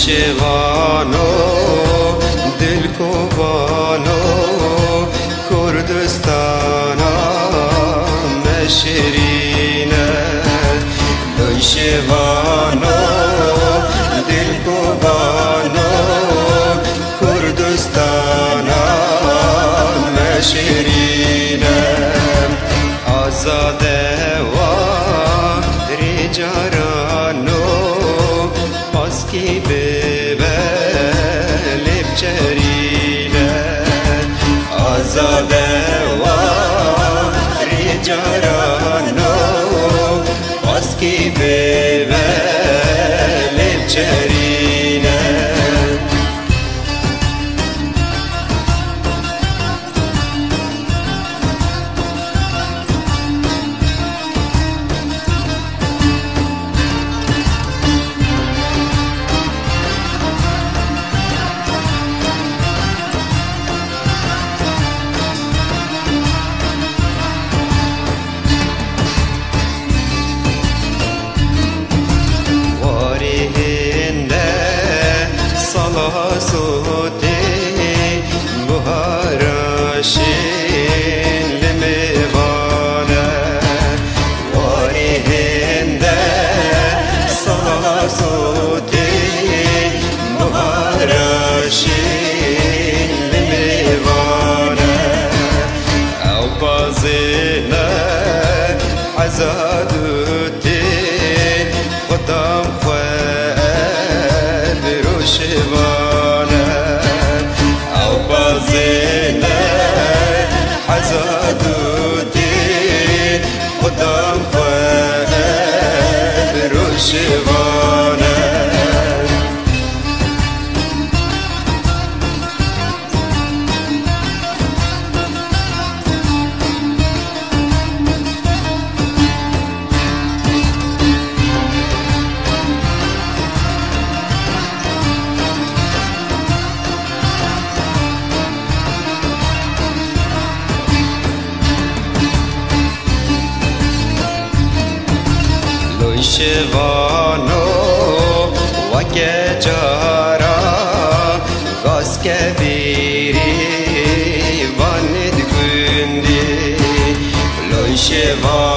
شیوانو دل کوبانو کردستانا مشرینه دوی شیوانو دل کوبانو کردستانا مشرینه آزاده و ریجارانو کی به لبچرینه آزاده و ریجارانو باز کی به لبچرینه سوته بهارشین لمیوانه واری هنده سلا سوته بهارشین لمیوانه او بازینه حزادوتی خدام خواه بروشوانه او بازینه حزادوتی خدام خواه بروشوانه شیوانو و که جارا گاز که بیری واند گوندی لوی شیوانو